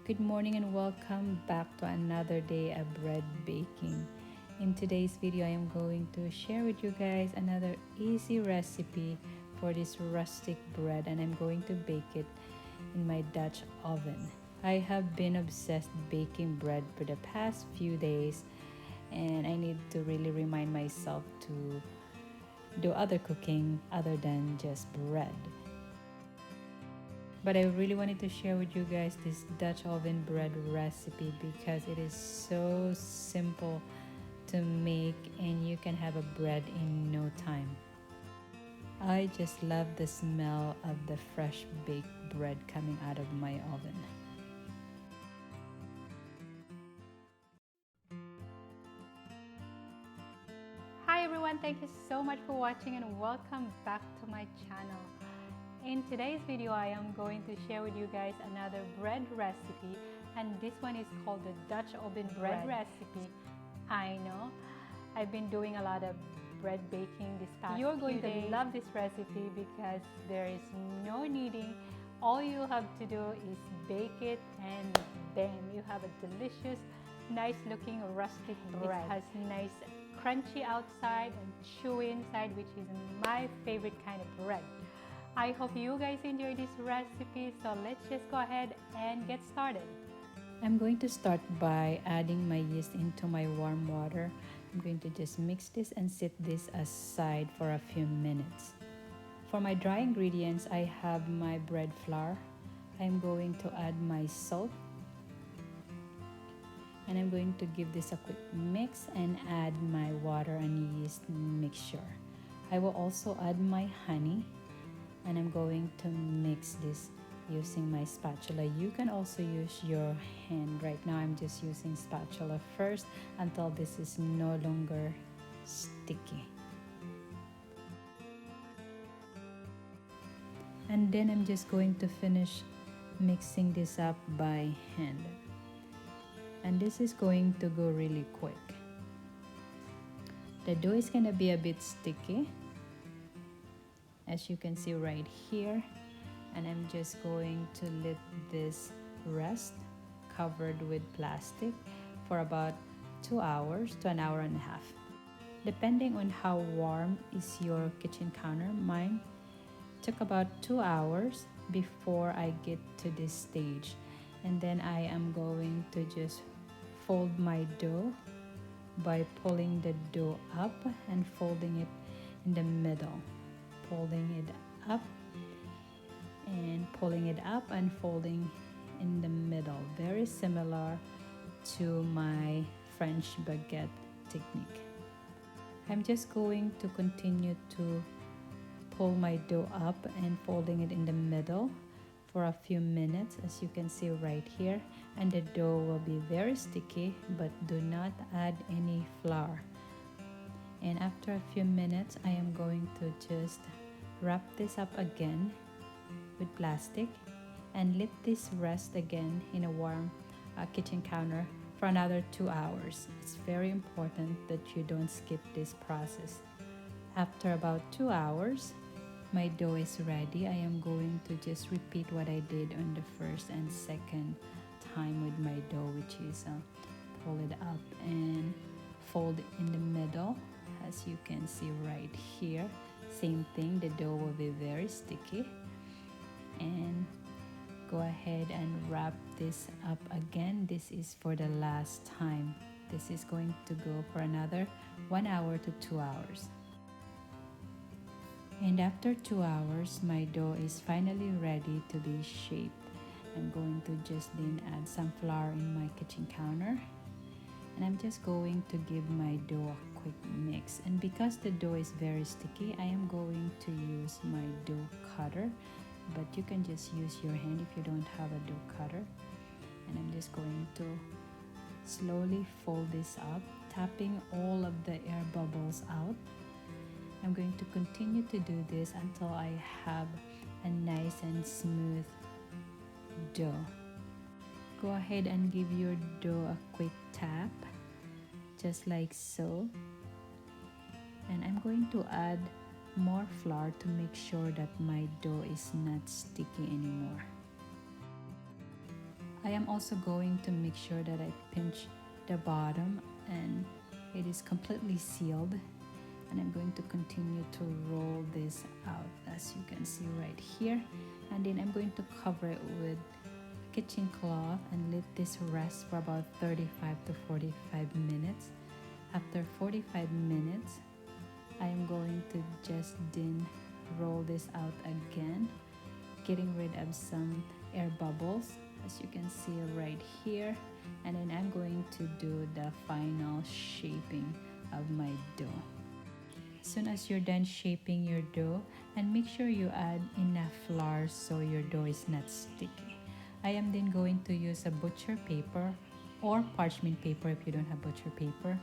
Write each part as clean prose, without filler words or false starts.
Good morning and welcome back to another day of bread baking. In today's video, I am going to share with you guys another easy recipe for this rustic bread, and I'm going to bake it in my Dutch oven. I have been obsessed baking bread for the past few days, and I need to really remind myself to do other cooking other than just bread. But I really wanted to share with you guys this Dutch oven bread recipe because it is so simple to make and you can have a bread in no time. I just love the smell of the fresh baked bread coming out of my oven. Hi everyone, thank you so much for watching and welcome back to my channel. In today's video, I am going to share with you guys another bread recipe, and this one is called the Dutch oven bread recipe. I know, I've been doing a lot of bread baking this past few days. You're going to love this recipe because there is no kneading. All you have to do is bake it and bam, you have a delicious, nice looking rustic bread. It has nice crunchy outside and chewy inside, which is my favorite kind of bread. I hope you guys enjoy this recipe, so let's just go ahead and get started. I'm going to start by adding my yeast into my warm water. I'm going to just mix this and set this aside for a few minutes. For my dry ingredients, I have my bread flour. I'm going to add my salt. And I'm going to give this a quick mix and add my water and yeast mixture. I will also add my honey. And I'm going to mix this using my spatula. You can also use your hand. Right now I'm just using spatula first until this is no longer sticky. And then I'm just going to finish mixing this up by hand. And this is going to go really quick. The dough is going to be a bit sticky, as you can see right here, and I'm just going to let this rest covered with plastic for about 2 hours to an hour and a half, depending on how warm is your kitchen counter. Mine took about 2 hours before I get to this stage, and then I am going to just fold my dough by pulling the dough up and folding it in the middle. Folding it up and pulling it up and folding in the middle, very similar to my French baguette technique. I'm just going to continue to pull my dough up and folding it in the middle for a few minutes, as you can see right here, and the dough will be very sticky, but do not add any flour. And after a few minutes, I am going to just wrap this up again with plastic and let this rest again in a warm kitchen counter for another 2 hours. It's very important that you don't skip this process. After about 2 hours, my dough is ready. I am going to just repeat what I did on the first and second time with my dough, which is pull it up and fold in the middle. As you can see right here, same thing, the dough will be very sticky. And go ahead and wrap this up again. This is for the last time. This is going to go for another 1 hour to 2 hours. And after 2 hours, my dough is finally ready to be shaped. I'm going to just then add some flour in my kitchen counter. And I'm just going to give my dough a quick mix. And because the dough is very sticky, I am going to use my dough cutter, but you can just use your hand if you don't have a dough cutter. And I'm just going to slowly fold this up, tapping all of the air bubbles out. I'm going to continue to do this until I have a nice and smooth dough. Go ahead and give your dough a quick tap, just like so. And I'm going to add more flour to make sure that my dough is not sticky anymore. I am also going to make sure that I pinch the bottom and it is completely sealed. And I'm going to continue to roll this out, as you can see right here. And then I'm going to cover it with kitchen cloth and let this rest for about 35 to 45 minutes. After 45 minutes, I am going to just then roll this out again, getting rid of some air bubbles, as you can see right here. And then I'm going to do the final shaping of my dough. As soon as you're done shaping your dough, and make sure you add enough flour so your dough is not sticky. I am then going to use a butcher paper or parchment paper if you don't have butcher paper.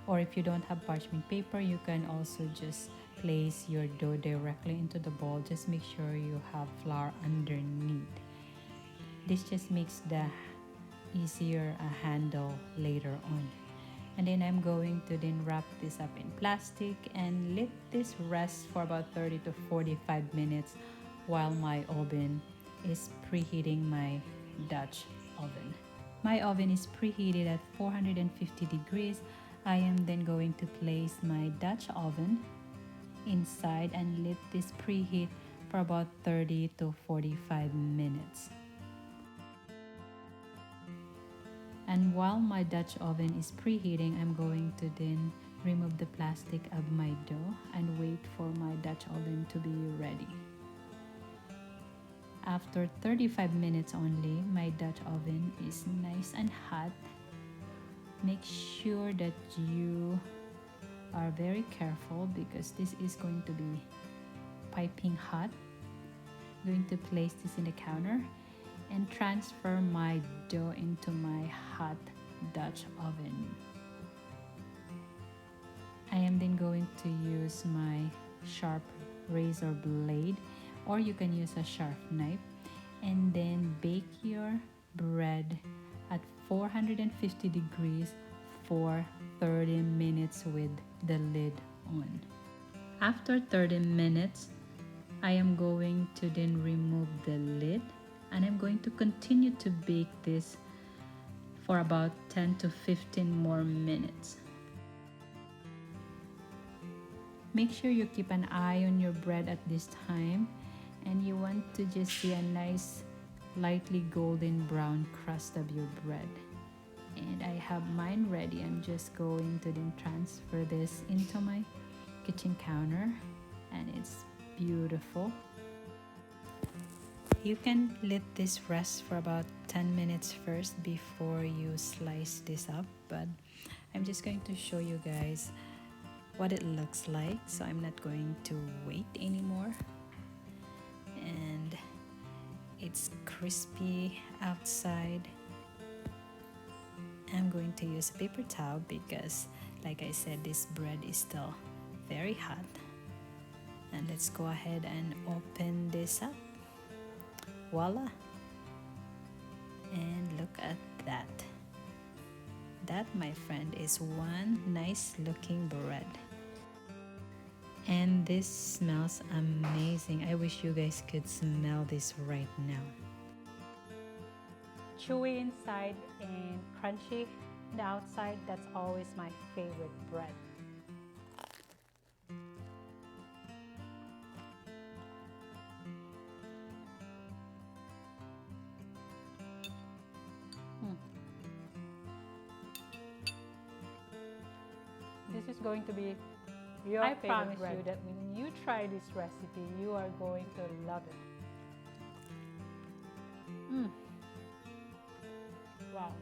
Or if you don't have parchment paper, you can also just place your dough directly into the bowl. Just make sure you have flour underneath. This just makes the easier handle later on. And then I'm going to then wrap this up in plastic and let this rest for about 30 to 45 minutes while my oven is preheating my Dutch oven. My oven is preheated at 450 degrees. I am then going to place my Dutch oven inside and let this preheat for about 30 to 45 minutes. And while my Dutch oven is preheating, I'm going to then remove the plastic of my dough and wait for my Dutch oven to be ready. After 35 minutes only, my Dutch oven is nice and hot. Make sure that you are very careful because this is going to be piping hot. I'm going to place this in the counter and transfer my dough into my hot Dutch oven. I am then going to use my sharp razor blade, or you can use a sharp knife, and then bake your bread at 450 degrees for 30 minutes with the lid on. After 30 minutes, I am going to then remove the lid and I'm going to continue to bake this for about 10 to 15 more minutes. Make sure you keep an eye on your bread at this time, and you want to just see a nice lightly golden brown crust of your bread. And I have mine ready. I'm just going to then transfer this into my kitchen counter, and it's beautiful. You can let this rest for about 10 minutes first before you slice this up, but I'm just going to show you guys what it looks like, so I'm not going to wait anymore. And it's crispy outside. I'm going to use a paper towel because, like I said, this bread is still very hot. And let's go ahead and open this up. Voila! And look at that. That, my friend, is one nice looking bread. And this smells amazing. I wish you guys could smell this right now. Chewy inside and crunchy on the outside. That's always my favorite bread. This is going to be your favorite bread. I promise you that when you try this recipe, you are going to love it. Wow.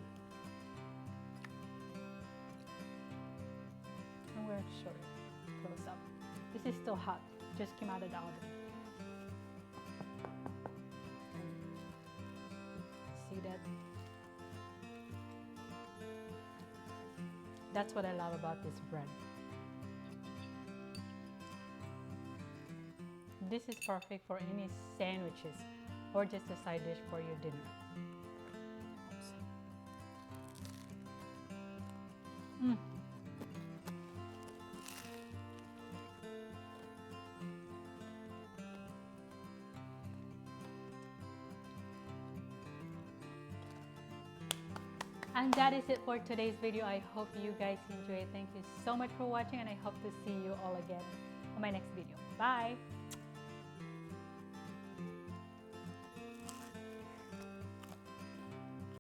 I'm going to show you close up. This is still hot. Just came out of the oven. See that? That's what I love about this bread. This is perfect for any sandwiches or just a side dish for your dinner. And that is it for today's video. I hope you guys enjoyed. Thank you so much for watching, and I hope to see you all again on my next video. Bye!